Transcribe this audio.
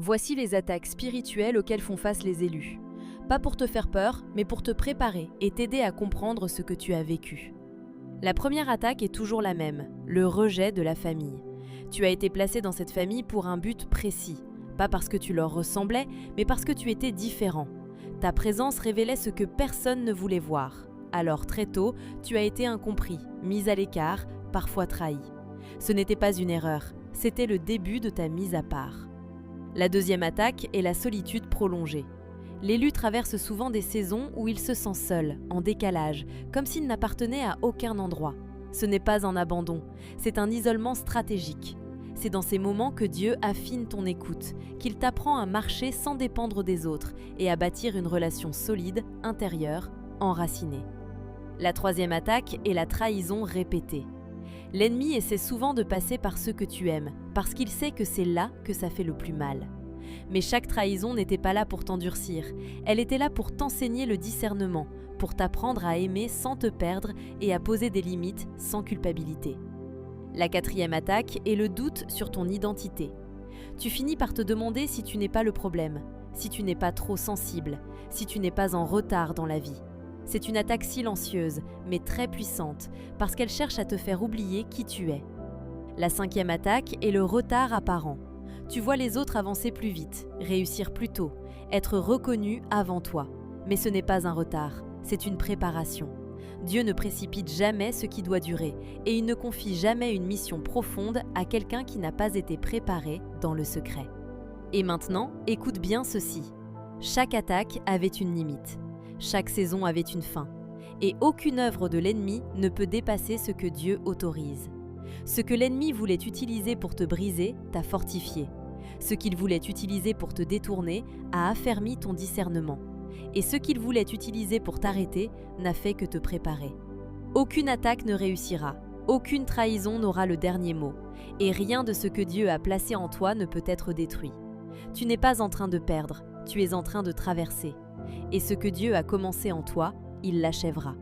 Voici les attaques spirituelles auxquelles font face les élus. Pas pour te faire peur, mais pour te préparer et t'aider à comprendre ce que tu as vécu. La première attaque est toujours la même, le rejet de la famille. Tu as été placé dans cette famille pour un but précis, pas parce que tu leur ressemblais, mais parce que tu étais différent. Ta présence révélait ce que personne ne voulait voir. Alors très tôt, tu as été incompris, mis à l'écart, parfois trahi. Ce n'était pas une erreur, c'était le début de ta mise à part. La deuxième attaque est la solitude prolongée. L'élu traverse souvent des saisons où il se sent seul, en décalage, comme s'il n'appartenait à aucun endroit. Ce n'est pas un abandon, c'est un isolement stratégique. C'est dans ces moments que Dieu affine ton écoute, qu'il t'apprend à marcher sans dépendre des autres et à bâtir une relation solide, intérieure, enracinée. La troisième attaque est la trahison répétée. L'ennemi essaie souvent de passer par ceux que tu aimes, parce qu'il sait que c'est là que ça fait le plus mal. Mais chaque trahison n'était pas là pour t'endurcir, elle était là pour t'enseigner le discernement, pour t'apprendre à aimer sans te perdre et à poser des limites sans culpabilité. La quatrième attaque est le doute sur ton identité. Tu finis par te demander si tu n'es pas le problème, si tu n'es pas trop sensible, si tu n'es pas en retard dans la vie. C'est une attaque silencieuse, mais très puissante, parce qu'elle cherche à te faire oublier qui tu es. La cinquième attaque est le retard apparent. Tu vois les autres avancer plus vite, réussir plus tôt, être reconnus avant toi. Mais ce n'est pas un retard, c'est une préparation. Dieu ne précipite jamais ce qui doit durer, et il ne confie jamais une mission profonde à quelqu'un qui n'a pas été préparé dans le secret. Et maintenant, écoute bien ceci. Chaque attaque avait une limite. Chaque saison avait une fin, et aucune œuvre de l'ennemi ne peut dépasser ce que Dieu autorise. Ce que l'ennemi voulait utiliser pour te briser t'a fortifié. Ce qu'il voulait utiliser pour te détourner a affermi ton discernement. Et ce qu'il voulait utiliser pour t'arrêter n'a fait que te préparer. Aucune attaque ne réussira, aucune trahison n'aura le dernier mot, et rien de ce que Dieu a placé en toi ne peut être détruit. Tu n'es pas en train de perdre, tu es en train de traverser. Et ce que Dieu a commencé en toi, il l'achèvera.